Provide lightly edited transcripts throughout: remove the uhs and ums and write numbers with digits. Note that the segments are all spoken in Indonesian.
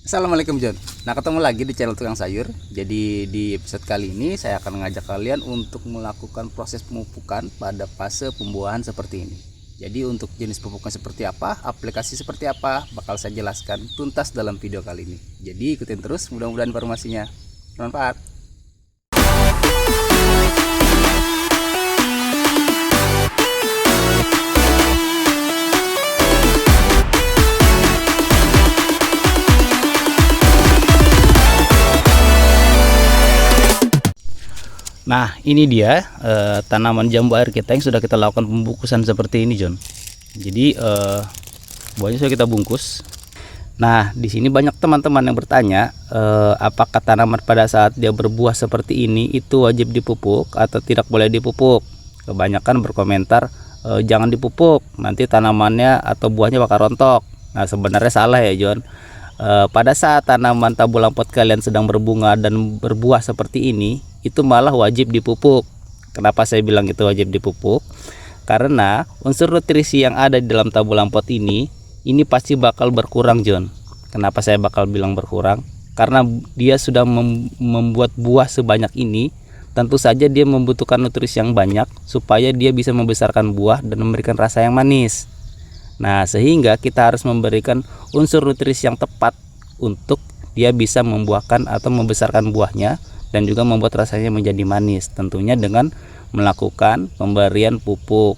Assalamualaikum John. Nah, ketemu lagi di channel Tukang Sayur. Jadi di episode kali ini saya akan mengajak kalian untuk melakukan proses pemupukan pada fase pembuahan seperti ini. Jadi untuk jenis pupuknya seperti apa, aplikasi seperti apa, bakal saya jelaskan tuntas dalam video kali ini. Jadi ikutin terus, mudah-mudahan informasinya bermanfaat. Nah, ini dia tanaman jambu air kita yang sudah kita lakukan pembungkusan seperti ini, John. Jadi buahnya sudah kita bungkus. Nah, di sini banyak teman-teman yang bertanya, apakah tanaman pada saat dia berbuah seperti ini itu wajib dipupuk atau tidak boleh dipupuk? Kebanyakan berkomentar, jangan dipupuk, nanti tanamannya atau buahnya bakal rontok. Nah, sebenarnya salah ya, John. Pada saat tanaman tabu lampot kalian sedang berbunga dan berbuah seperti ini, itu malah wajib dipupuk. Kenapa saya bilang itu wajib dipupuk? Karena unsur nutrisi yang ada di dalam tabu lampot ini pasti bakal berkurang, John. Kenapa saya bakal bilang berkurang? Karena dia sudah membuat buah sebanyak ini, tentu saja dia membutuhkan nutrisi yang banyak supaya dia bisa membesarkan buah dan memberikan rasa yang manis. Nah, sehingga kita harus memberikan unsur nutrisi yang tepat untuk dia bisa membuahkan atau membesarkan buahnya dan juga membuat rasanya menjadi manis, tentunya dengan melakukan pemberian pupuk.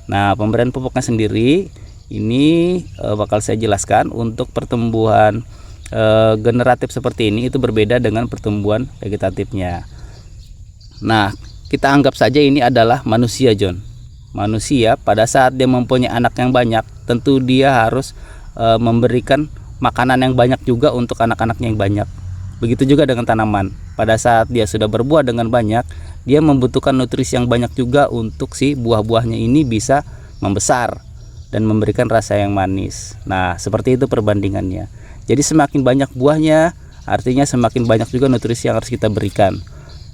Nah, pemberian pupuknya sendiri ini bakal saya jelaskan. Untuk pertumbuhan generatif seperti ini itu berbeda dengan pertumbuhan vegetatifnya. Nah, kita anggap saja ini adalah manusia, John. Manusia pada saat dia mempunyai anak yang banyak, tentu dia harus memberikan makanan yang banyak juga untuk anak-anaknya yang banyak. Begitu juga dengan tanaman. Pada saat dia sudah berbuah dengan banyak, dia membutuhkan nutrisi yang banyak juga untuk si buah-buahnya ini bisa membesar dan memberikan rasa yang manis. Nah, seperti itu perbandingannya. Jadi semakin banyak buahnya, artinya semakin banyak juga nutrisi yang harus kita berikan.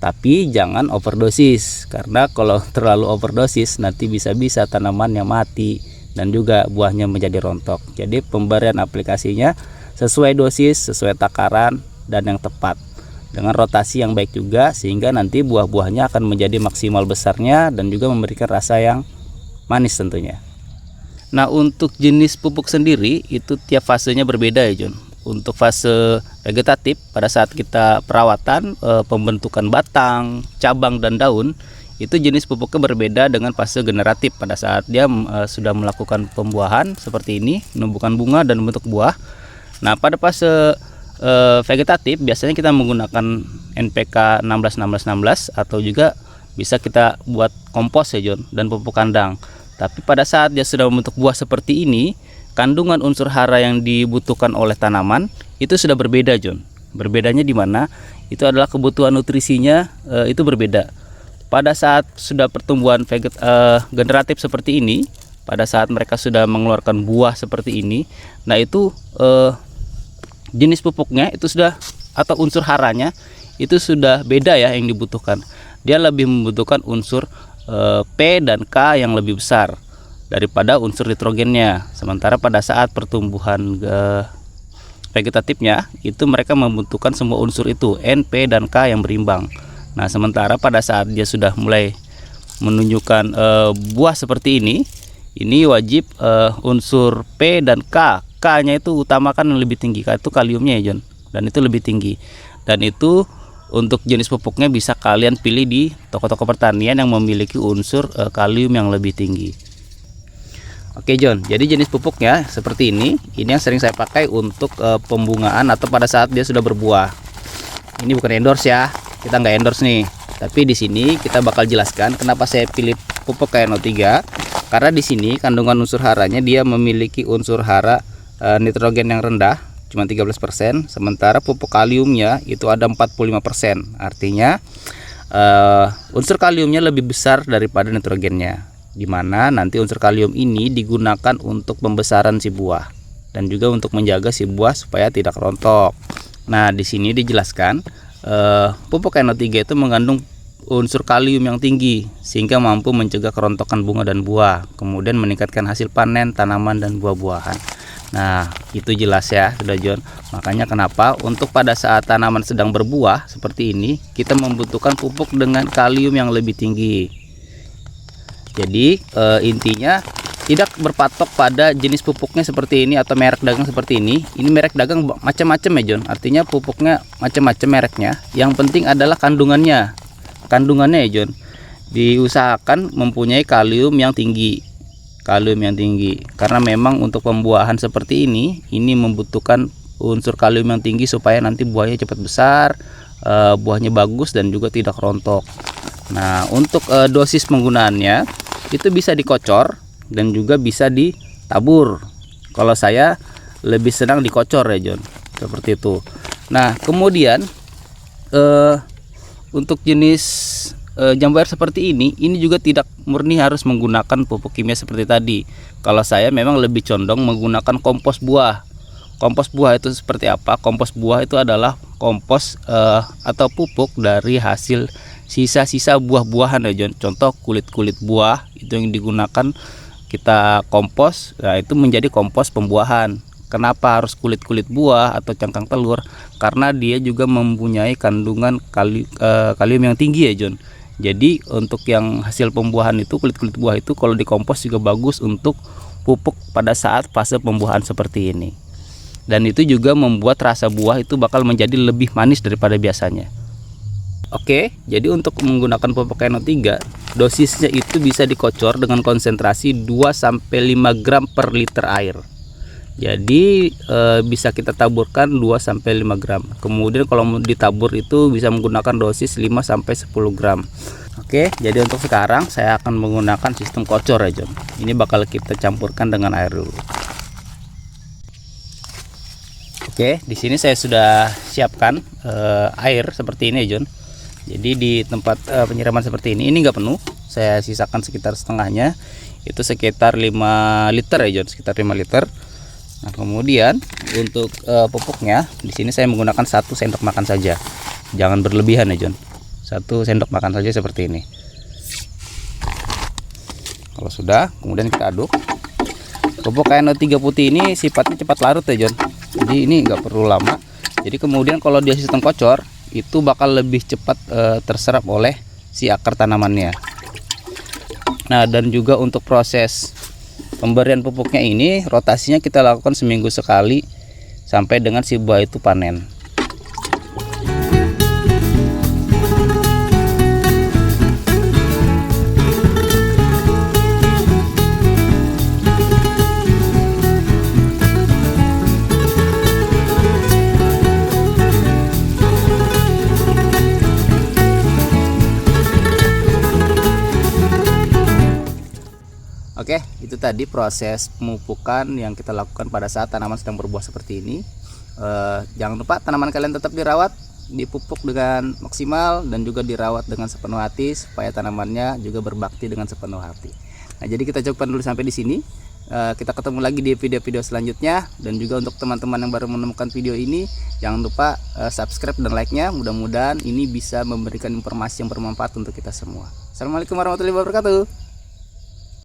Tapi jangan overdosis, karena kalau terlalu overdosis nanti bisa-bisa tanamannya mati dan juga buahnya menjadi rontok. Jadi pemberian aplikasinya sesuai dosis, sesuai takaran dan yang tepat, dengan rotasi yang baik juga, sehingga nanti buah-buahnya akan menjadi maksimal besarnya dan juga memberikan rasa yang manis tentunya. Nah, untuk jenis pupuk sendiri itu tiap fasenya berbeda ya, John. Untuk fase vegetatif, pada saat kita perawatan, pembentukan batang, cabang dan daun, itu jenis pupuknya berbeda dengan fase generatif. Pada saat dia sudah melakukan pembuahan seperti ini, menumbuhkan bunga dan membentuk buah. Nah, pada fase vegetatif biasanya kita menggunakan NPK 16-16-16 atau juga bisa kita buat kompos ya, John, dan pupuk kandang. Tapi pada saat dia sudah membentuk buah seperti ini, kandungan unsur hara yang dibutuhkan oleh tanaman itu sudah berbeda, John. Berbedanya di mana? Itu adalah kebutuhan nutrisinya itu berbeda. Pada saat sudah pertumbuhan generatif seperti ini, pada saat mereka sudah mengeluarkan buah seperti ini, nah itu jenis pupuknya itu sudah, atau unsur haranya itu sudah beda ya yang dibutuhkan. Dia lebih membutuhkan unsur P dan K yang lebih besar daripada unsur nitrogennya. Sementara pada saat pertumbuhan vegetatifnya itu mereka membutuhkan semua unsur itu, N, P dan K yang berimbang. Nah, sementara pada saat dia sudah mulai menunjukkan buah seperti ini wajib unsur P dan K. K-nya itu utamakan yang lebih tinggi, K itu kaliumnya ya, John, dan itu lebih tinggi. Dan itu untuk jenis pupuknya bisa kalian pilih di toko-toko pertanian yang memiliki unsur kalium yang lebih tinggi. Oke, John, jadi jenis pupuknya seperti ini yang sering saya pakai untuk pembungaan atau pada saat dia sudah berbuah. Ini bukan endorse ya, kita nggak endorse nih. Tapi di sini kita bakal jelaskan kenapa saya pilih pupuk KNO3. Karena di sini kandungan unsur haranya dia memiliki unsur hara nitrogen yang rendah, cuma 13%, sementara pupuk kaliumnya itu ada 45%. Artinya unsur kaliumnya lebih besar daripada nitrogennya, dimana nanti unsur kalium ini digunakan untuk pembesaran si buah dan juga untuk menjaga si buah supaya tidak rontok. Nah, di sini dijelaskan pupuk NO3 itu mengandung unsur kalium yang tinggi sehingga mampu mencegah kerontokan bunga dan buah, kemudian meningkatkan hasil panen tanaman dan buah-buahan. Nah, itu jelas ya, sudah John. Makanya kenapa untuk pada saat tanaman sedang berbuah seperti ini, kita membutuhkan pupuk dengan kalium yang lebih tinggi. Jadi intinya tidak berpatok pada jenis pupuknya seperti ini atau merek dagang seperti ini. Ini merek dagang macam-macam ya John. Artinya pupuknya macam-macam mereknya. Yang penting adalah kandungannya. Kandungannya ya John. Diusahakan mempunyai kalium yang tinggi. Kalium yang tinggi. Karena memang untuk pembuahan seperti ini membutuhkan unsur kalium yang tinggi supaya nanti buahnya cepat besar, buahnya bagus dan juga tidak rontok. Nah, untuk dosis penggunaannya itu bisa dikocor dan juga bisa ditabur. Kalau saya lebih senang dikocor ya John, seperti itu. Nah, kemudian untuk jenis jambu air seperti ini juga tidak murni harus menggunakan pupuk kimia seperti tadi. Kalau saya memang lebih condong menggunakan kompos buah. Kompos buah itu seperti apa? Kompos buah itu adalah kompos atau pupuk dari hasil sisa-sisa buah-buahan ya John. Contoh kulit-kulit buah itu yang digunakan kita kompos. Nah, itu menjadi kompos pembuahan. Kenapa harus kulit-kulit buah atau cangkang telur? Karena dia juga mempunyai kandungan kalium yang tinggi ya John. Jadi untuk yang hasil pembuahan itu, kulit-kulit buah itu kalau dikompos juga bagus untuk pupuk pada saat fase pembuahan seperti ini. Dan itu juga membuat rasa buah itu bakal menjadi lebih manis daripada biasanya. Oke, jadi untuk menggunakan pupuk NO3, dosisnya itu bisa dikocor dengan konsentrasi 2-5 gram per liter air. Jadi bisa kita taburkan 2-5 gram. Kemudian kalau mau ditabur itu bisa menggunakan dosis 5-10 gram. Oke, jadi untuk sekarang saya akan menggunakan sistem kocor ya John. Ini bakal kita campurkan dengan air dulu. Oke, di sini saya sudah siapkan air seperti ini ya John. Jadi di tempat penyiraman seperti ini nggak penuh. Saya sisakan sekitar setengahnya. Itu sekitar 5 liter ya John, sekitar 5 liter. Nah, kemudian untuk pupuknya di sini saya menggunakan 1 sendok makan saja. Jangan berlebihan ya John. 1 sendok makan saja seperti ini. Kalau sudah, kemudian kita aduk. Pupuk NO3 putih ini sifatnya cepat larut ya John. Jadi ini nggak perlu lama. Jadi kemudian kalau dia sistem kocor itu bakal lebih cepat terserap oleh si akar tanamannya. Nah, dan juga untuk proses pemberian pupuknya ini rotasinya kita lakukan seminggu sekali sampai dengan si buah itu panen. Oke, itu tadi proses pemupukan yang kita lakukan pada saat tanaman sedang berbuah seperti ini. Jangan lupa tanaman kalian tetap dirawat, dipupuk dengan maksimal dan juga dirawat dengan sepenuh hati supaya tanamannya juga berbakti dengan sepenuh hati. Nah, jadi kita cukupkan dulu sampai di sini. Kita ketemu lagi di video-video selanjutnya, dan juga untuk teman-teman yang baru menemukan video ini jangan lupa subscribe dan like-nya. Mudah-mudahan ini bisa memberikan informasi yang bermanfaat untuk kita semua. Assalamualaikum warahmatullahi wabarakatuh.